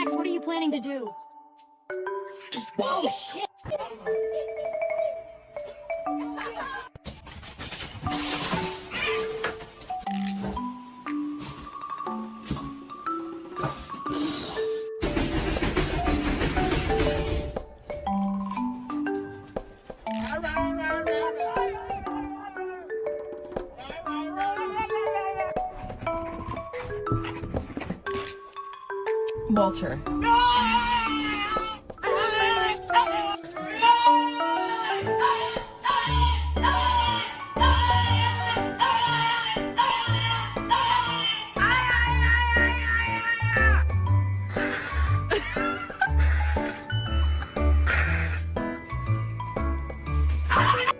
Max, what are you planning to do? Oh, shit! Walter. No!